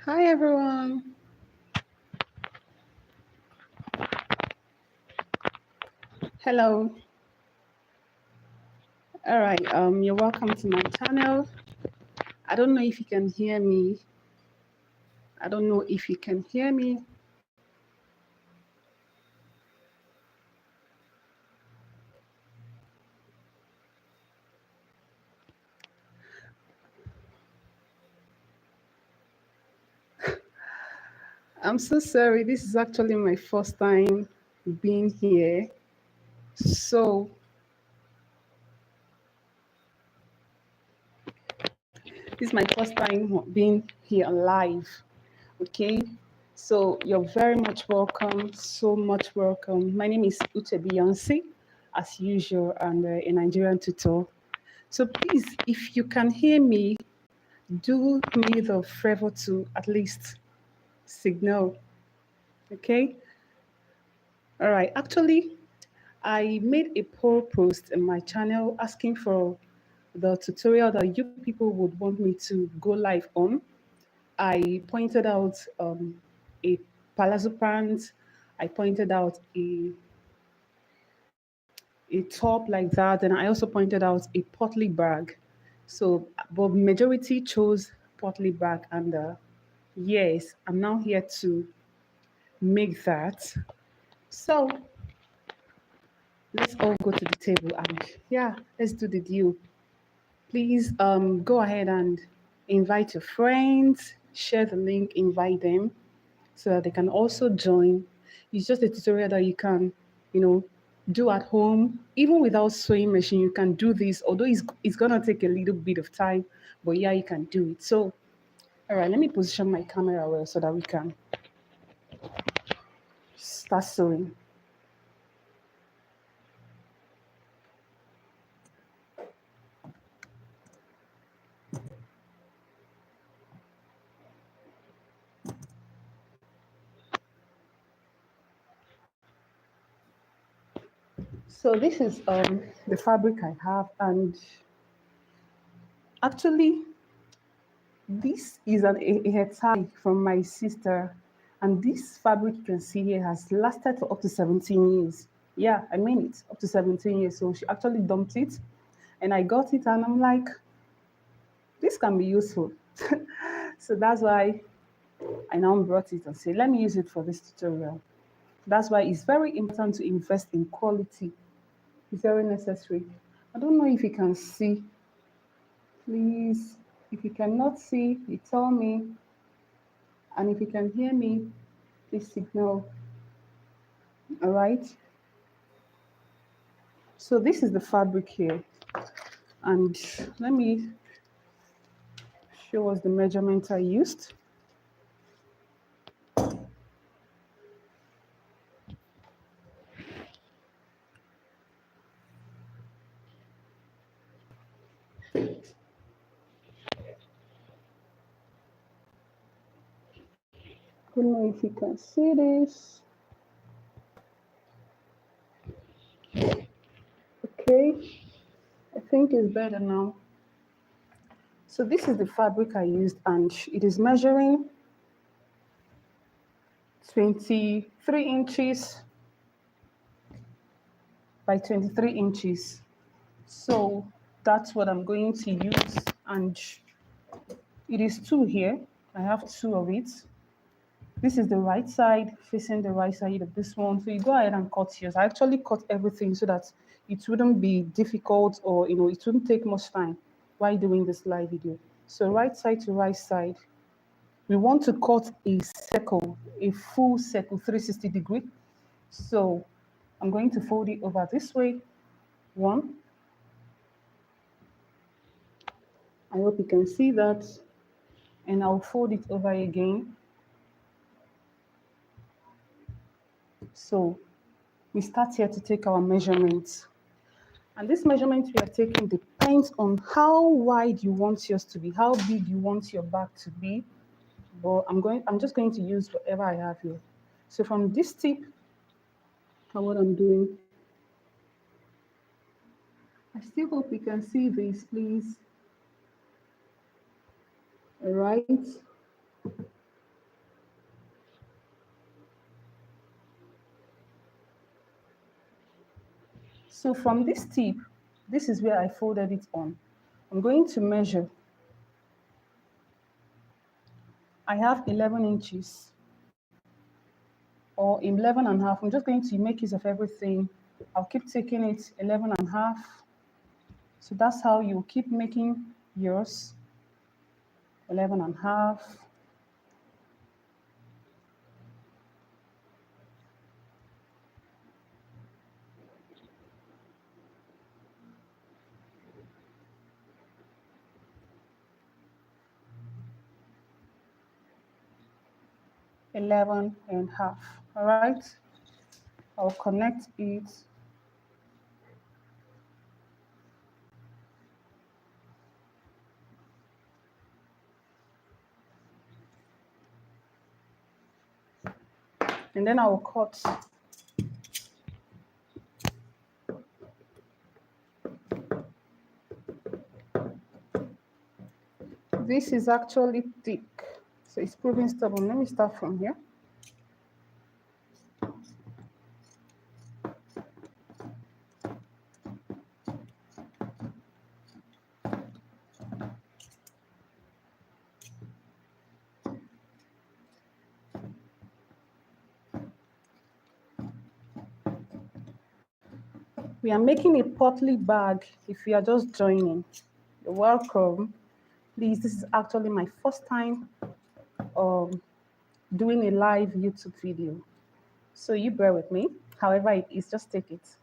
Hi everyone. Hello. All right. You're welcome to my channel. I don't know if you can hear me. I don't know if you can hear me. I'm so sorry. This is actually my first time being here. So this is my first time being here live. Okay. So you're very much welcome. So much welcome. My name is Uche Beyonce, as usual, and a Nigerian tutor. So please, if you can hear me, do me the favor to at least signal. Okay. All right. Actually, I made a poll post in my channel asking for the tutorial that you people would want me to go live on. I pointed out a palazzo pant. I pointed out a top like that, and I also pointed out a Potli bag. So, but majority chose Potli bag, and yes, I'm now here to make that. So let's all go to the table and yeah, let's do the deal. Please go ahead and invite your friends, share the link, invite them so that they can also join. It's just a tutorial that you can, you know, do at home. Even without sewing machine, you can do this, although it's gonna take a little bit of time, but yeah, you can do it. So all right, let me position my camera well so that we can start sewing. So this is the fabric I have, and actually this is a hair tie from my sister, and this fabric you can see here has lasted for up to 17 years. Yeah, I mean it, up to 17 years. So she actually dumped it, and I got it, and I'm like, this can be useful. So that's why I now brought it and say, let me use it for this tutorial. That's why it's very important to invest in quality. It's very necessary. I don't know if you can see. Please, if you cannot see, you tell me. And if you can hear me, please signal. All right. So this is the fabric here. And let me show us the measurement I used. I don't know if you can see this. Okay. I think it's better now. So this is the fabric I used, and it is measuring 23 inches by 23 inches. So that's what I'm going to use, and it is two here. I have two of it. This is the right side facing the right side of this one. So you go ahead and cut yours. I actually cut everything so that it wouldn't be difficult, or it wouldn't take much time while doing this live video. So right side to right side. We want to cut a circle, a full circle, 360 degree. So I'm going to fold it over this way. One. I hope you can see that. And I'll fold it over again. So we start here to take our measurements. And this measurement we are taking depends on how wide you want yours to be, how big you want your bag to be. But I'm just going to use whatever I have here. So from this tip, what I'm doing, I still hope you can see this, please. All right. So from this tip, this is where I folded it on. I'm going to measure. I have 11 inches or 11 and a half. I'm just going to make use of everything. I'll keep taking it 11 and a half. So that's how you keep making yours. 11 and a half. Eleven and a half. All right. I'll connect it. And then I will cut. This is actually thick, so it's proving stubborn. Let me start from here. We are making a Potli bag. If you are just joining, you're welcome. Please, this is actually my first time doing a live YouTube video. So you bear with me. However it is, just take it.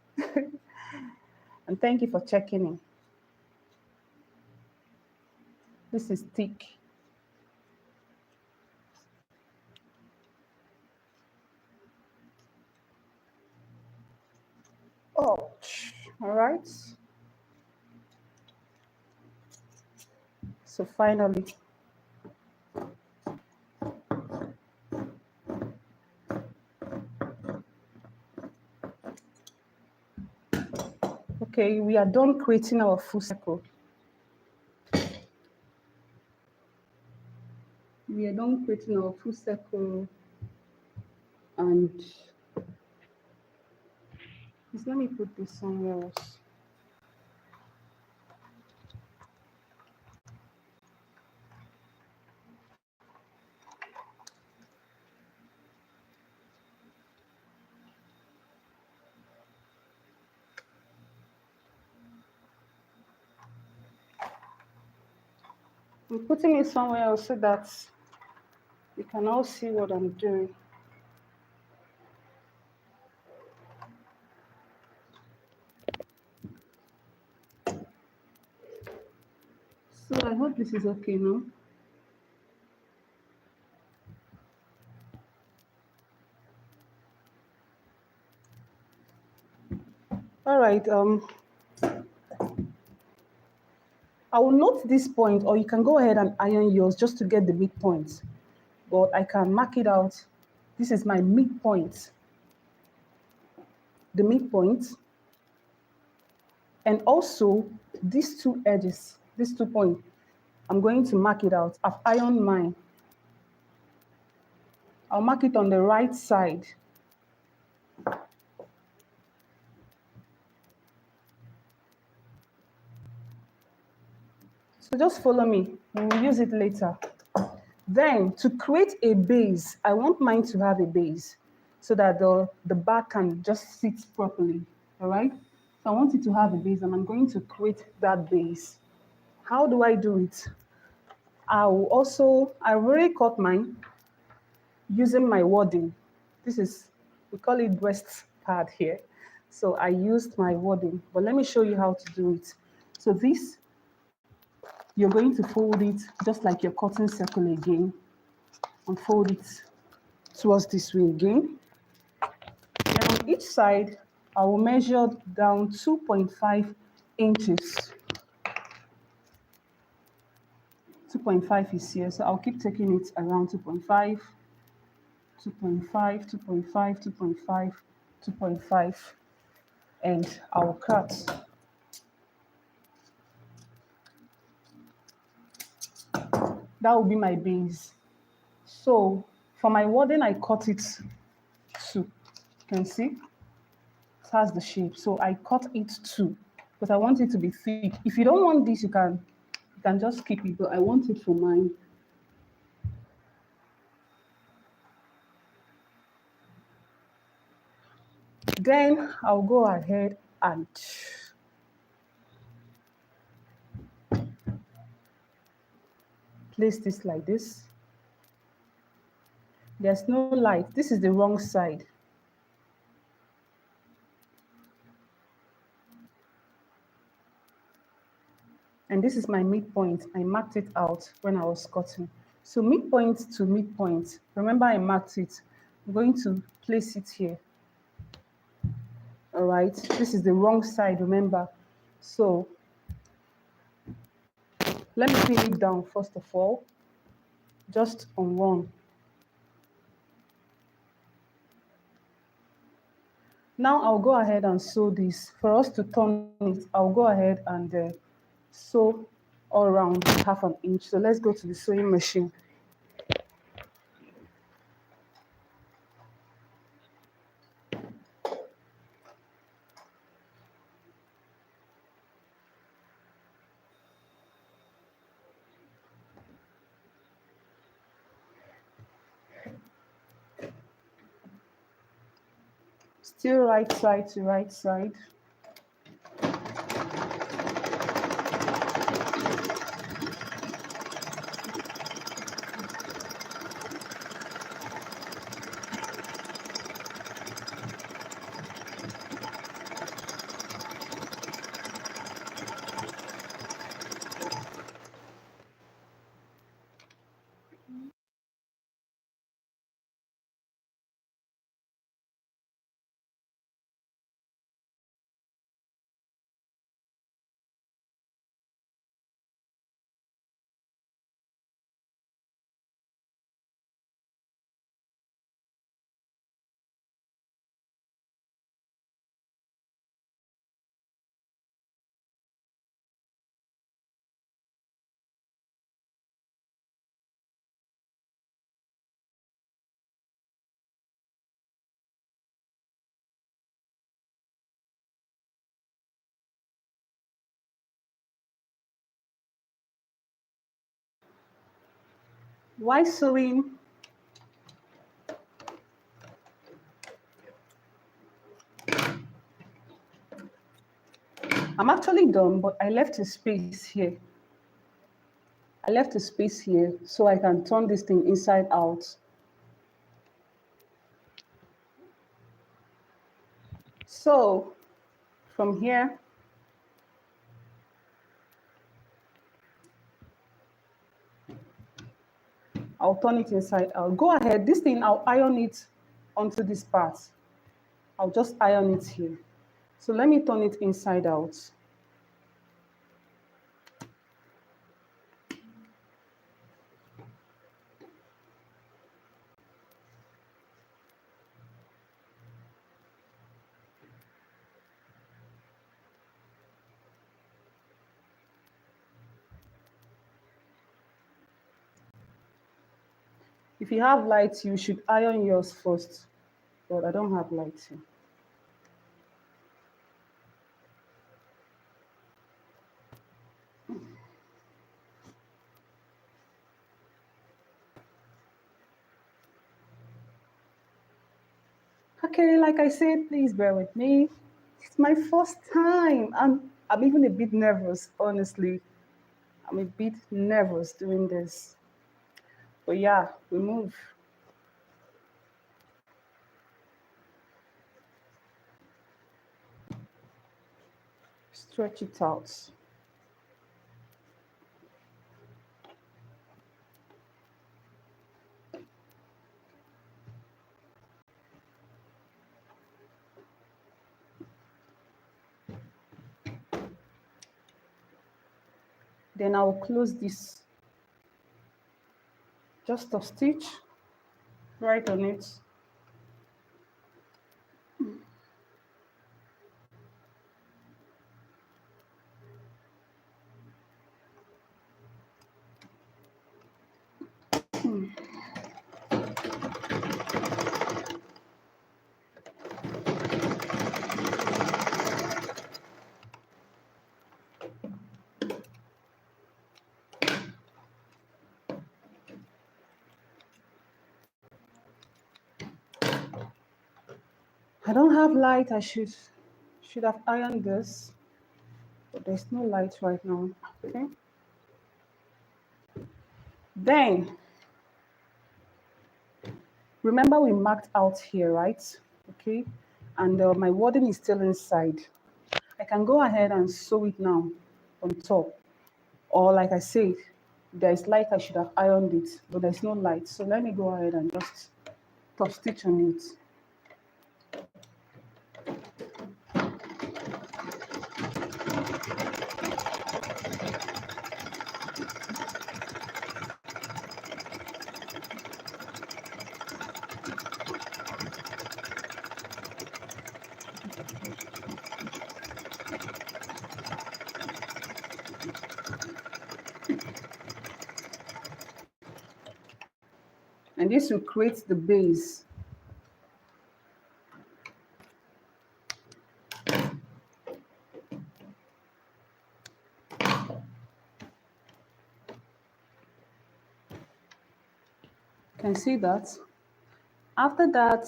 And thank you for checking in. This is thick. Oh, all right. So finally, okay, we are done creating our full circle. We are done creating our full circle, and just let me put this somewhere else. I'm putting it somewhere else so that you can all see what I'm doing. So I hope this is okay now. All right. I will note this point, or you can go ahead and iron yours just to get the midpoint. But I can mark it out. This is my midpoint. The midpoint. And also these two edges, these 2 points, I'm going to mark it out. I've ironed mine. I'll mark it on the right side. So just follow me. We will use it later. Then to create a base, I want mine to have a base so that the back can just sit properly, all right? So I want it to have a base and I'm going to create that base. How do I do it? I already cut mine using my wording. This is, we call it breast pad here. So I used my wording, but let me show you how to do it. So this, you're going to fold it just like your cotton circle again and fold it towards this way again. And on each side, I will measure down 2.5 inches. 2.5 is here, so I'll keep taking it around 2.5, 2.5, 2.5, 2.5, 2.5, and I'll cut. That will be my base. So for my wording, I cut it 2. You can see. It has the shape. So I cut it too because I want it to be thick. If you don't want this, you can just skip it, but I want it for mine. Then I'll go ahead and place this like this. There's no light. This is the wrong side. And this is my midpoint. I marked it out when I was cutting. So midpoint to midpoint, remember I marked it. I'm going to place it here. All right, this is the wrong side, remember. So let me pin it down first of all, just on one. Now I'll go ahead and sew this. For us to turn it, I'll go ahead and sew all around 1/2 inch. So let's go to the sewing machine. Still right side to right side. Why sewing? I'm actually done, but I left a space here. I left a space here so I can turn this thing inside out. So from here, I'll turn it inside out. Go ahead, this thing, I'll iron it onto this part. I'll just iron it here. So let me turn it inside out. If you have light, you should iron yours first, but I don't have light here. Okay, like I said, please bear with me. It's my first time. I'm even a bit nervous, honestly. I'm a bit nervous doing this. But yeah, we move. Stretch it out. Then I'll close this. Just a stitch right on it. I don't have light. I should have ironed this, but there's no light right now. Okay. Then remember we marked out here, right? Okay. And my wording is still inside. I can go ahead and sew it now on top. Or like I said, there's light, I should have ironed it, but there's no light. So let me go ahead and just top stitch on it. And this will create the base. Can see that. After that,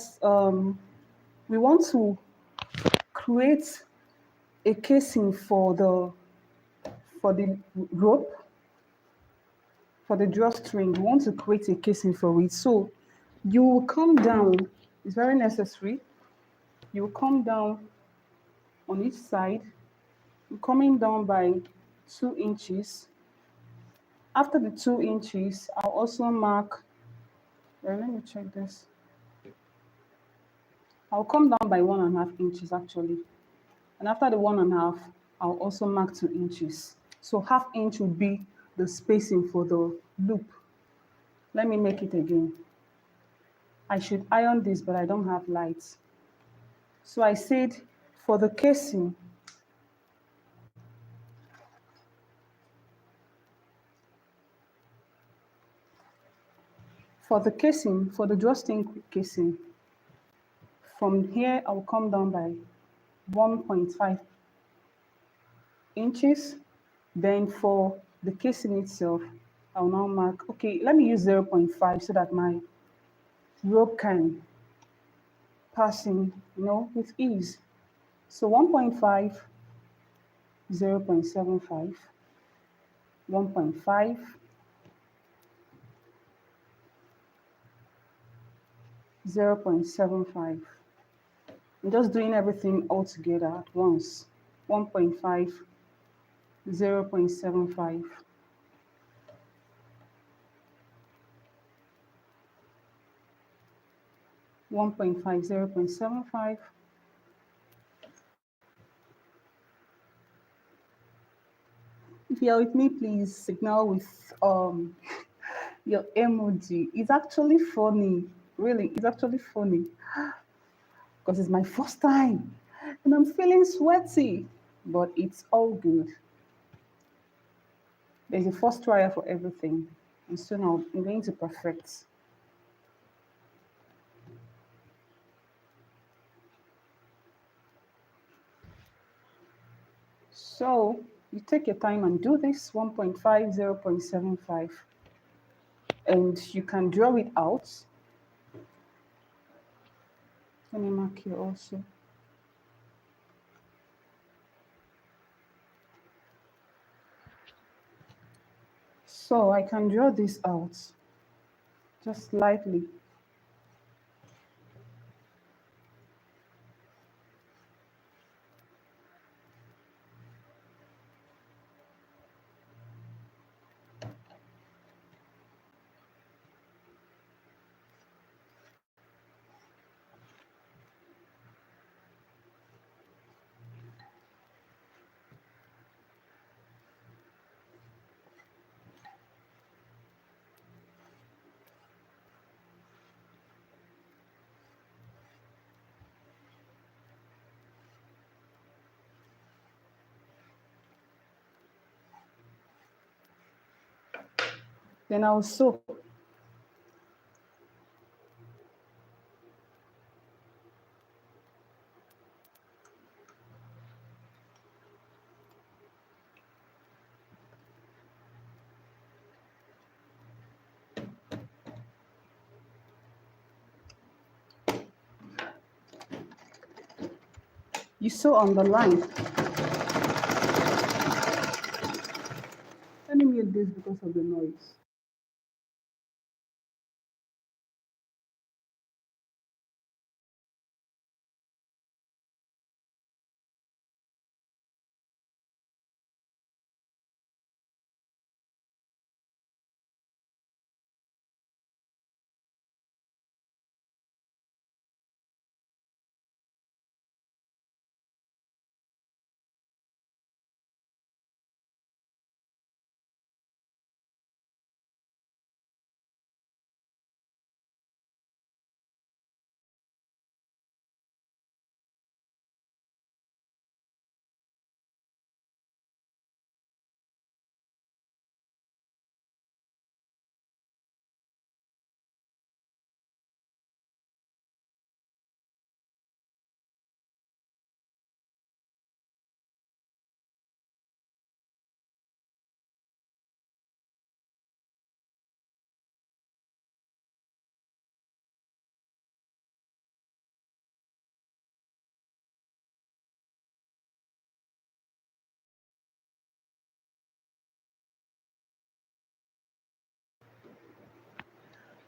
we want to create a casing for the rope, for the drawstring. We want to create a casing for it. So you will come down. It's very necessary. You will come down on each side. You're coming down by 2 inches. After the 2 inches, I'll also mark. Let me check this. I'll come down by 1.5 inches actually. And after the 1.5, I'll also mark 2 inches. So half inch would be the spacing for the loop. Let me make it again. I should iron this, but I don't have lights. So I said for the casing, for the drawstring casing, from here I'll come down by 1.5 inches. Then for the casing itself, I'll now mark, okay, let me use 0.5 so that my rope can pass in, with ease. So 1.5, 0.75, 1.5, 0.75. I'm just doing everything all together at once. 1.5, 0.75. 1.5, 0.75. If you're with me, please signal with your emoji. It's actually funny. Really, it's actually funny. Because it's my first time and I'm feeling sweaty, but it's all good. There's a first trial for everything, and soon I'm going to perfect. So you take your time and do this 1.5, 0.75, and you can draw it out. Let me mark here also. So I can draw this out just slightly. Then I'll sew. You saw on the line. Let me mute this because of the noise.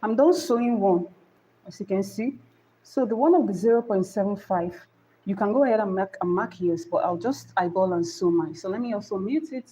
I'm done sewing one, as you can see. So the one of the 0.75, you can go ahead and mark yours, but I'll just eyeball and sew mine. So let me also mute it.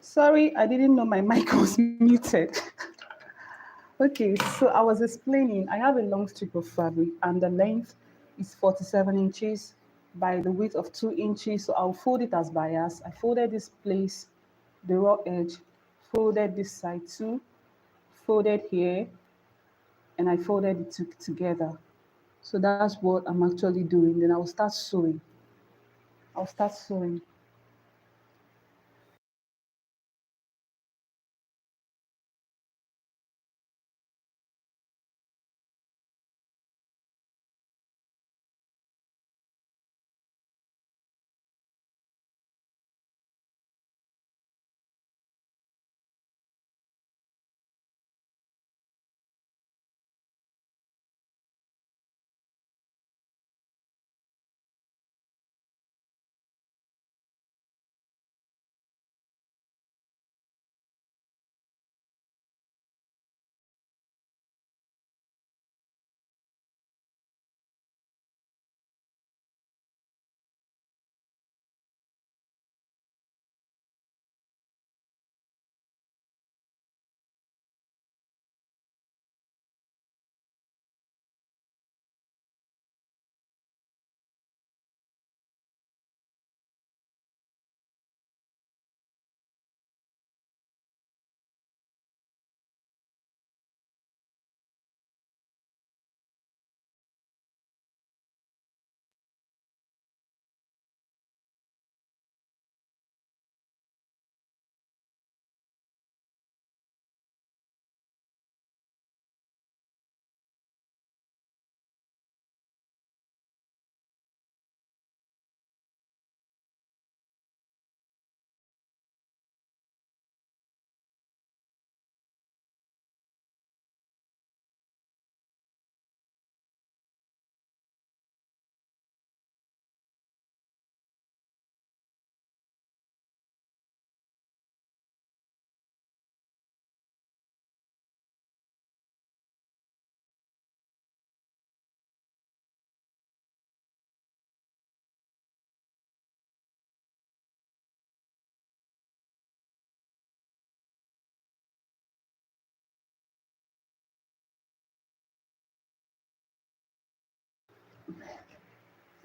Sorry, I didn't know my mic was muted. Okay, so I was explaining, I have a long strip of fabric and the length is 47 inches by the width of 2 inches. So I'll fold it as bias. I folded this place, the raw edge, folded this side too, folded here, and I folded it together. So that's what I'm actually doing. Then I'll start sewing. I'll start sewing.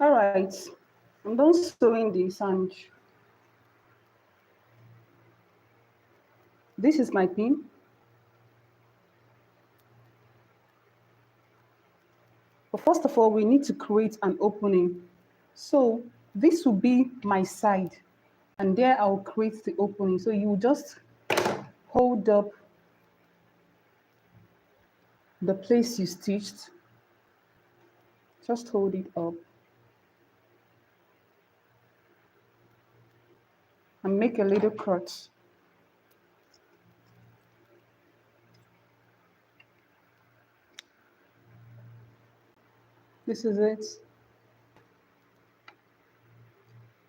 All right, I'm done sewing this, and this is my pin. But first of all, we need to create an opening. So this will be my side, and there I'll create the opening. So you just hold up the place you stitched, just hold it up and make a little cut. This is it.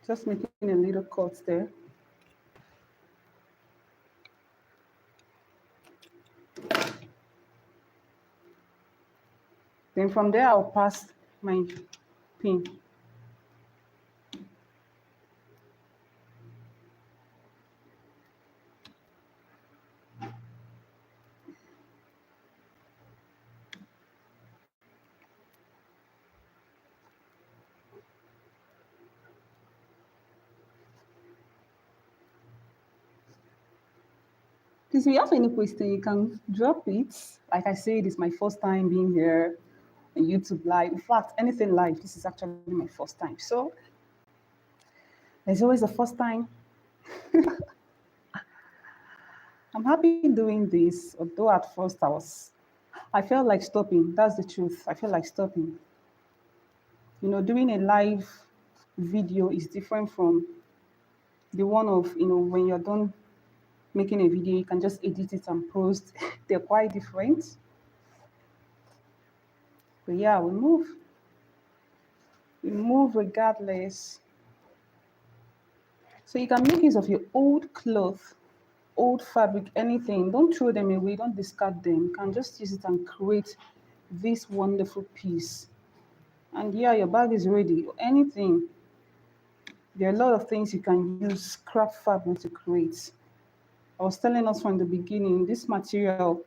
Just making a little cut there. Then from there, I'll pass my pin. Please, if you have any question, you can drop it. Like I said, it's my first time being here on YouTube live. In fact, anything live, this is actually my first time. So there's always a first time. I'm happy doing this, although at first I felt like stopping. That's the truth. I feel like stopping. Doing a live video is different from the one of, when you're done making a video, you can just edit it and post. They're quite different. But yeah, we move. We move regardless. So you can make use of your old cloth, old fabric, anything. Don't throw them away, don't discard them. You can just use it and create this wonderful piece. And yeah, your bag is ready. Anything. There are a lot of things you can use scrap fabric to create. I was telling us from the beginning, this material,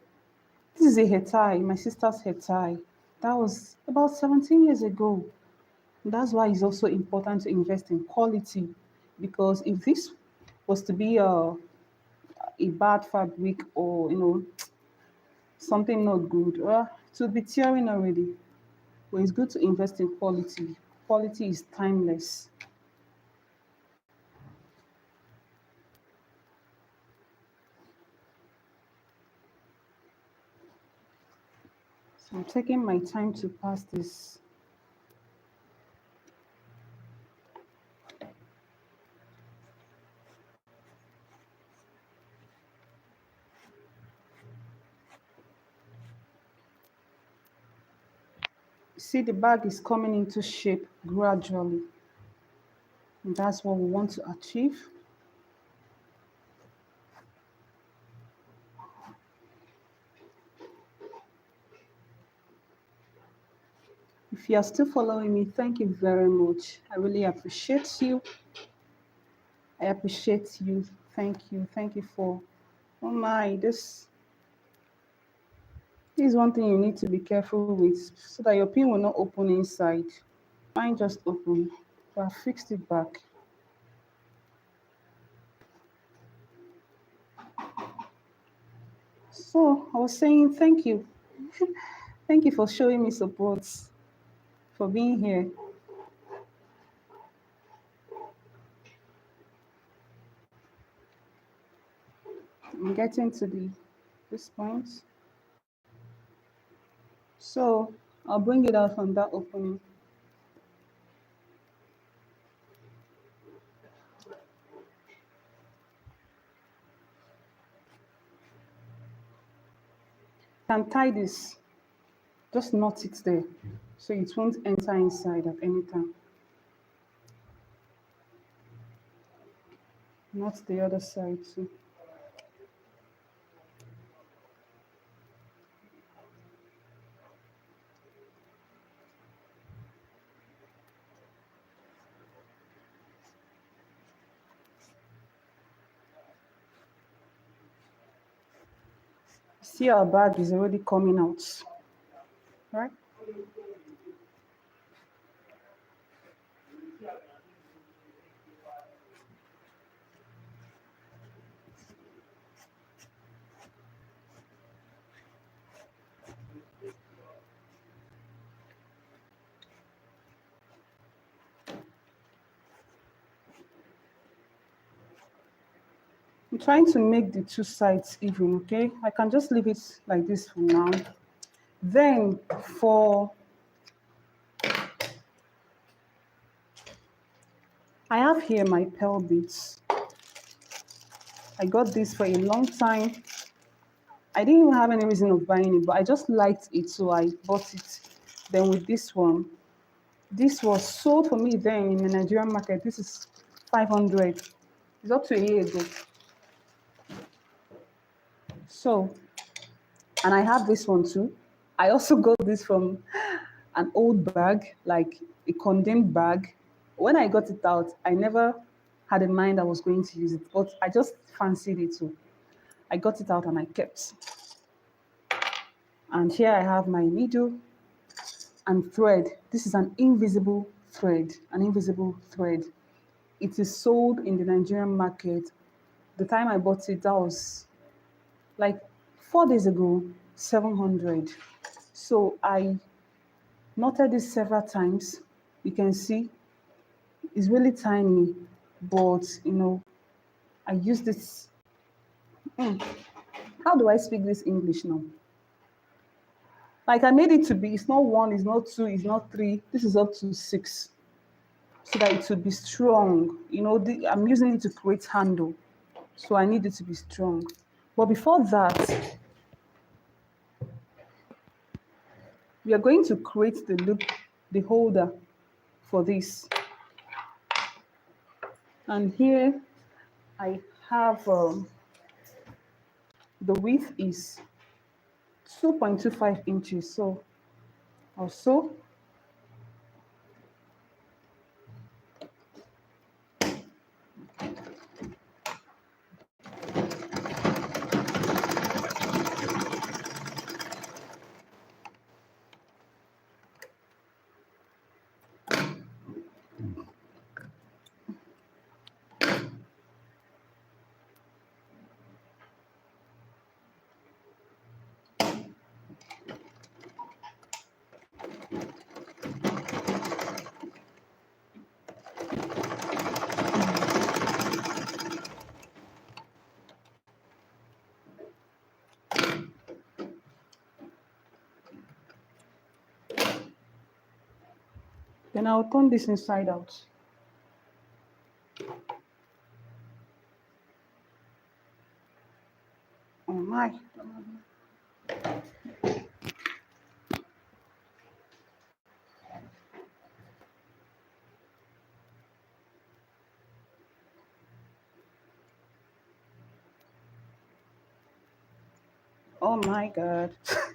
this is a hair tie, my sister's hair tie. That was about 17 years ago. That's why it's also important to invest in quality, because if this was to be a bad fabric, or something not good, it would be tearing already. But it's good to invest in quality. Quality is timeless. So I'm taking my time to pass this. See, the bag is coming into shape gradually. And that's what we want to achieve. If you are still following me, thank you very much. I really appreciate you. I appreciate you. Thank you. Thank you for, oh my, this is one thing you need to be careful with, so that your pin will not open inside. Mine just open. So I fixed it back. So I was saying thank you. Thank you for showing me support, for being here. I'm getting to this point. So I'll bring it out from that opening. Can tie this, just knot it there, so it won't enter inside at any time. Not the other side too. See, our bag is already coming out, right? I'm trying to make the two sides even, okay? I can just leave it like this for now. Then for, I have here my pearl beads. I got this for a long time. I didn't even have any reason of buying it, but I just liked it, so I bought it. Then with this one, this was sold for me then in the Nigerian market. This is 500. It's up to a year ago. So, and I have this one too. I also got this from an old bag, like a condemned bag. When I got it out, I never had in mind I was going to use it, but I just fancied it too. I got it out and I kept. And here I have my needle and thread. This is an invisible thread, an invisible thread. It is sold in the Nigerian market. The time I bought it, that was like 4 days ago, 700. So I knotted this several times. You can see it's really tiny, but I use this. How do I speak this English now? Like I made it to be, it's not one, it's not two, it's not three. This is up to six, so that it would be strong. I'm using it to create handle, so I need it to be strong. But before that, we are going to create the loop, the holder for this. And here I have the width is 2.25 inches. So also, then I'll turn this inside out. Oh my. Oh my God. If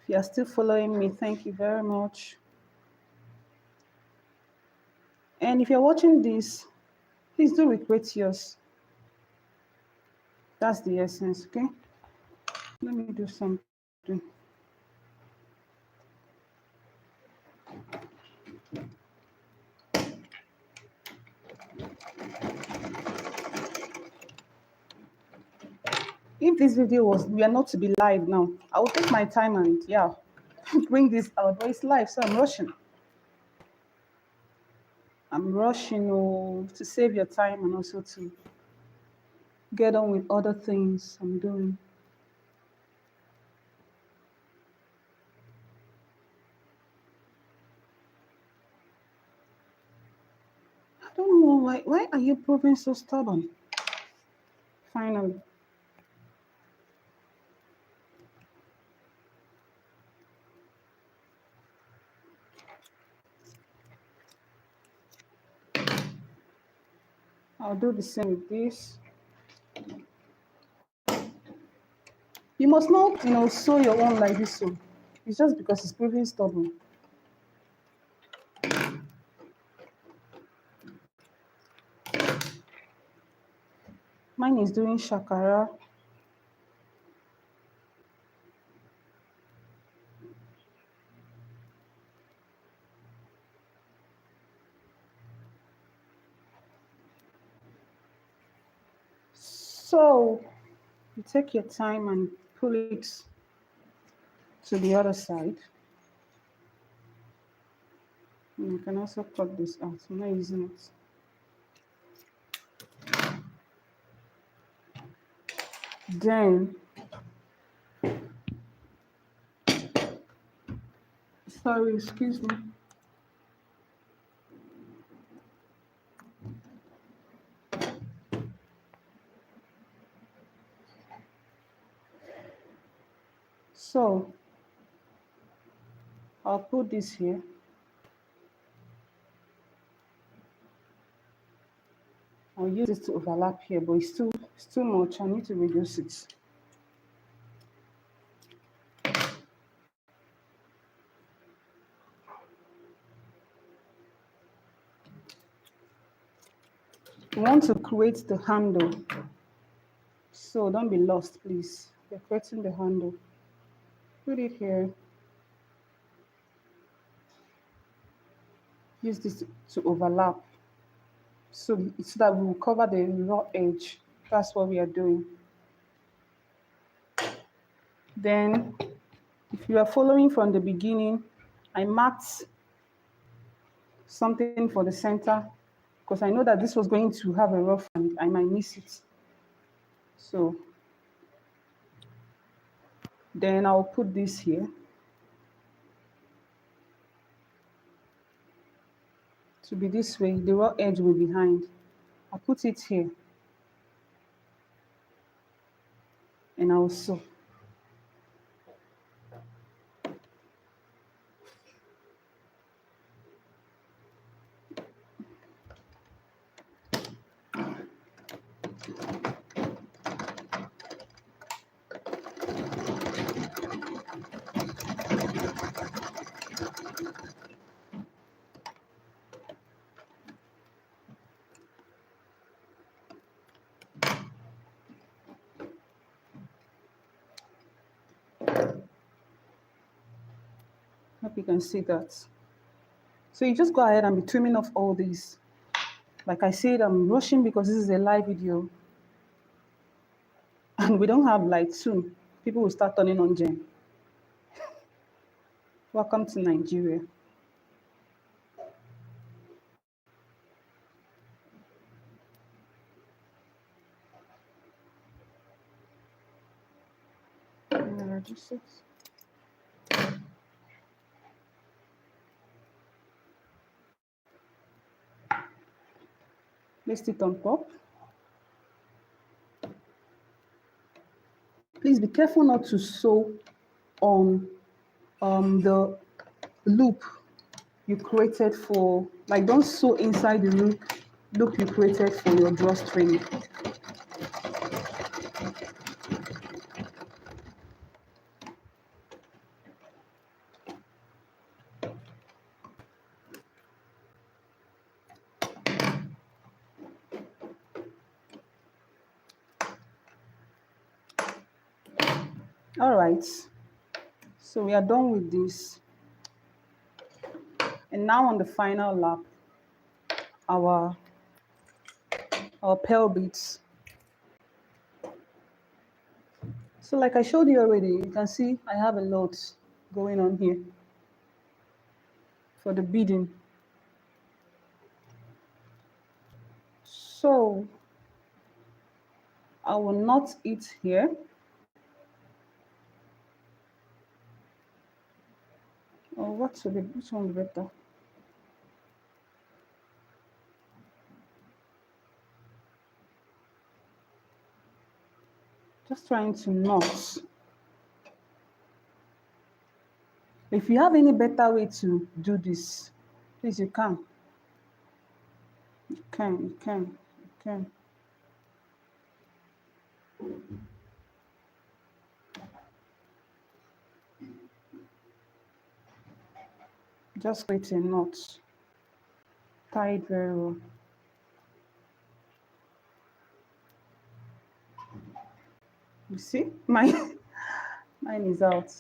you are still following me, thank you very much. And if you're watching this, please do recreate yours. That's the essence, okay? Let me do something. If this video was, we are not to be live now, I will take my time and yeah, bring this out, but it's live, so I'm rushing. To save your time and also to get on with other things I'm doing. I don't know why are you proving so stubborn? Finally. I'll do the same with this. You must not, sew your own like this. So it's just because it's proving stubborn. Mine is doing shakara. So you take your time and pull it to the other side. And you can also cut this out. I'm not using it. Then, sorry, excuse me. So I'll put this here. I'll use this to overlap here, but it's too much. I need to reduce it. You want to create the handle. So don't be lost, please. You're creating the handle. Put it here. Use this to overlap. So that we will cover the raw edge. That's what we are doing. Then, if you are following from the beginning, I marked something for the center because I know that this was going to have a rough and I might miss it. So then I'll put this here to be this way. The raw edge will be behind. I'll put it here and I'll sew. Hope you can see that. So you just go ahead and be trimming off all these. Like I said, I'm rushing because this is a live video. And we don't have light soon. People will start turning on Jen. Welcome to Nigeria. Place it on top. Please be careful not to sew on the loop you created for, like don't sew inside the loop you created for your drawstring. All right, so we are done with this. And now on the final lap, our pearl beads. So like I showed you already, you can see I have a lot going on here for the beading. So I will knot it here. Oh, which one is better? Just trying to knot. If you have any better way to do this, please, you can. You can. Just create a knot. Tie it very well. You see, mine is out.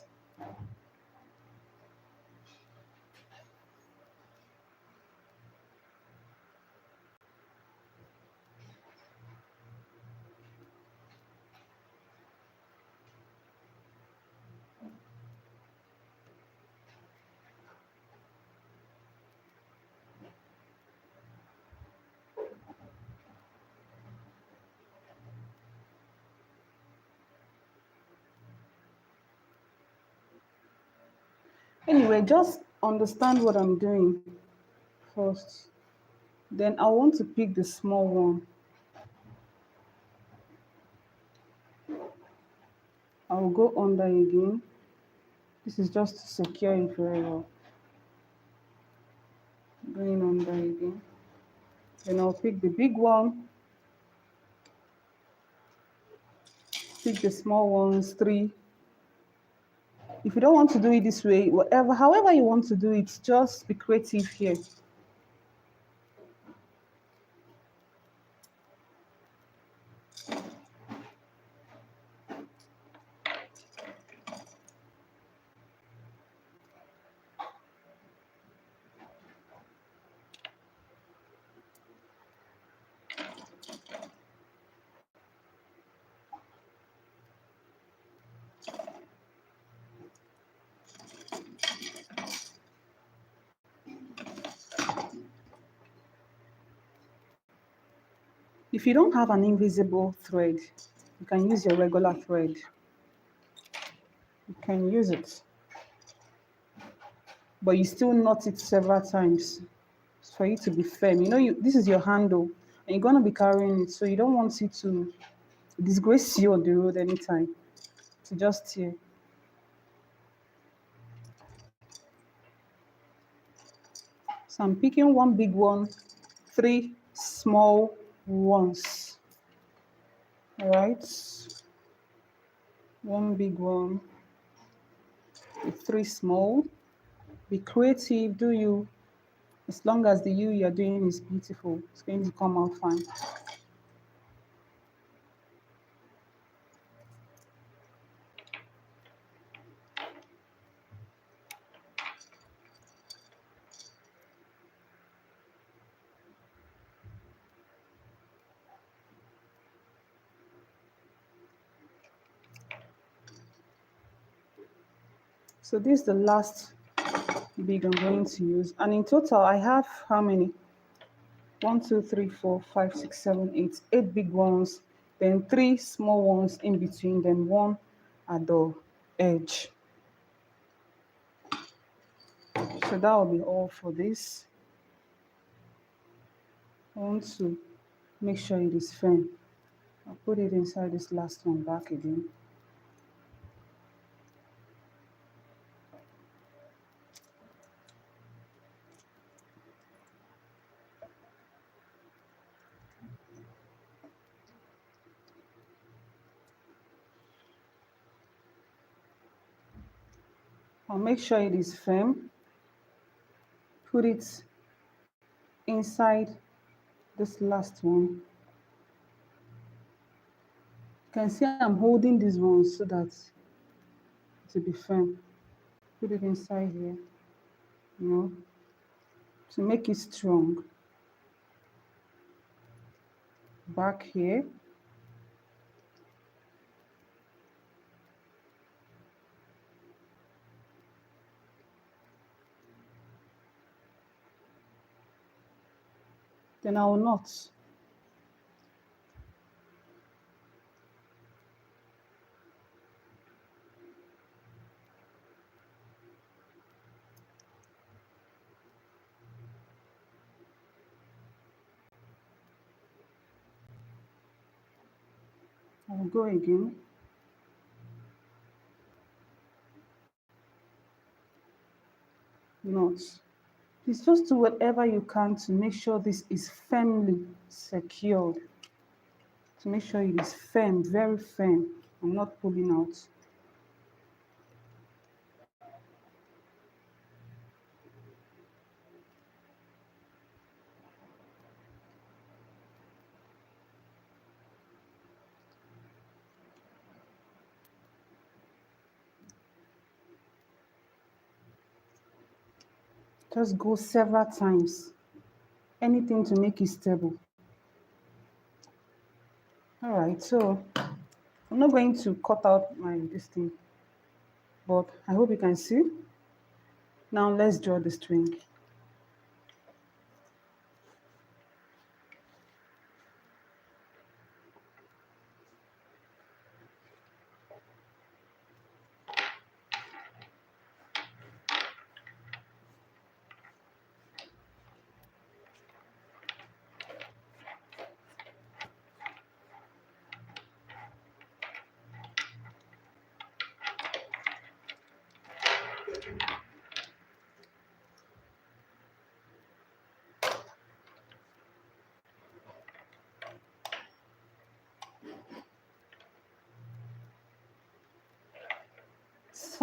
Anyway, just understand what I'm doing first. Then I want to pick the small one. I will go under again. This is just to secure it very well. Going under again. Then I'll pick the big one, pick the small ones, three. If you don't want to do it this way, whatever, however you want to do it, just be creative here. If you don't have an invisible thread, you can use your regular thread. You can use it, but you still knot it several times for it to be firm. You know, this is your handle, and you're gonna be carrying it, so you don't want it to disgrace you on the road anytime. To just tear. So I'm picking one big one, three small ones. All right, one big one with three small. Be creative, do you? As long as the you're doing is beautiful, it's going to come out fine. So this is the last bead I'm going to use. And in total, I have how many? 1, 2, 3, 4, 5, 6, 7, 8. 8 big ones, then 3 small ones in between, then 1 at the edge. So that will be all for this. I want to make sure it is firm. I'll put it inside this last one back again. I'll make sure it is firm. Put it inside this last one. You can see I'm holding this one so that it will be firm. Put it inside here, you know, to make it strong. Back here. Then I will knot. I will go again. Knot. Please just do whatever you can to make sure this is firmly secured. To make sure it is firm, very firm. I'm not pulling out. Just go several times. Anything to make it stable. All right, so I'm not going to cut out this thing, but I hope you can see. Now let's draw the string.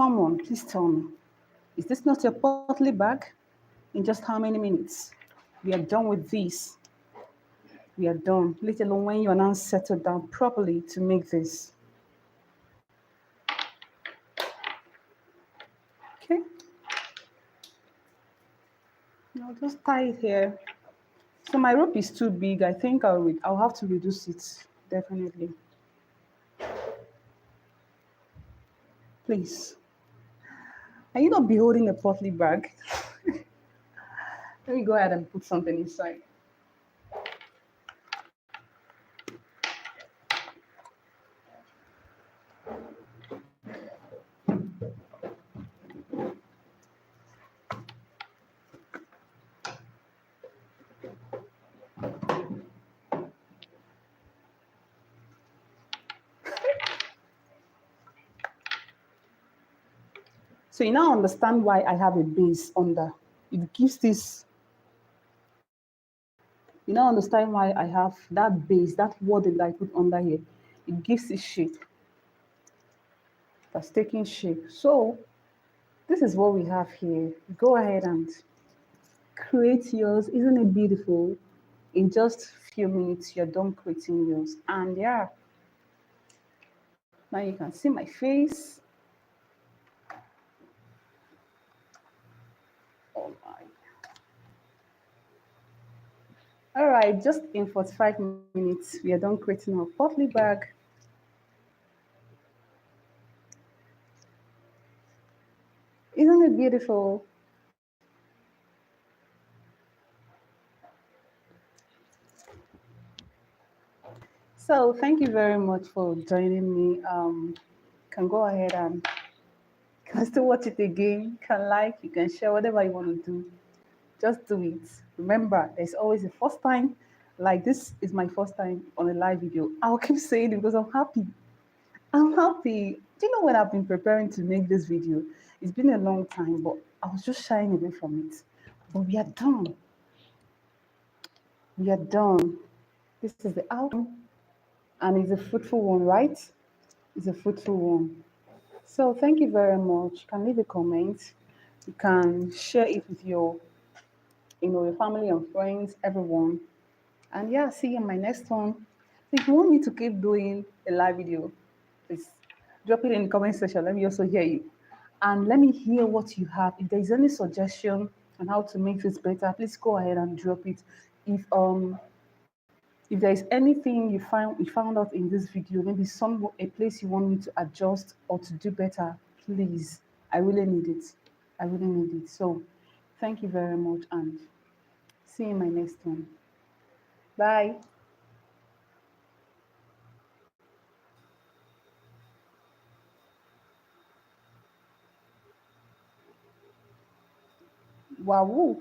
Someone, please tell me, is this not your Potli bag? In just how many minutes? We are done with this. We are done. Let alone when you are now settled down properly to make this. Okay. I'll just tie it here. So my rope is too big. I think I'll have to reduce it definitely. Please. Are you not beholding a Potli bag? Let me go ahead and put something inside. So you now understand why I have a base under. It gives this, you now understand why I have that base, that wording that I put under here. It gives it shape. That's taking shape. So this is what we have here. Go ahead and create yours. Isn't it beautiful? In just few minutes, you're done creating yours. And yeah, now you can see my face. Oh my. All right, just in 45 minutes, we are done creating our Potli bag. Isn't it beautiful? So thank you very much for joining me. Can go ahead and can still watch it again. Can like, you can share whatever you want to do. Just do it. Remember, there's always a first time. Like this is my first time on a live video. I'll keep saying it because I'm happy. I'm happy. Do you know when I've been preparing to make this video? It's been a long time, but I was just shying away from it. But we are done. We are done. This is the outcome, and it's a fruitful one, right? It's a fruitful one. So thank you very much. You can leave a comment. You can share it with your family and friends, everyone. And yeah, see you in my next one. If you want me to keep doing a live video, please drop it in the comment section. Let me also hear you. And let me hear what you have. If there's any suggestion on how to make this better, please go ahead and drop it. If there is anything you found out in this video, maybe some a place you want me to adjust or to do better, please. I really need it. I really need it. So thank you very much and see you in my next one. Bye. Wow.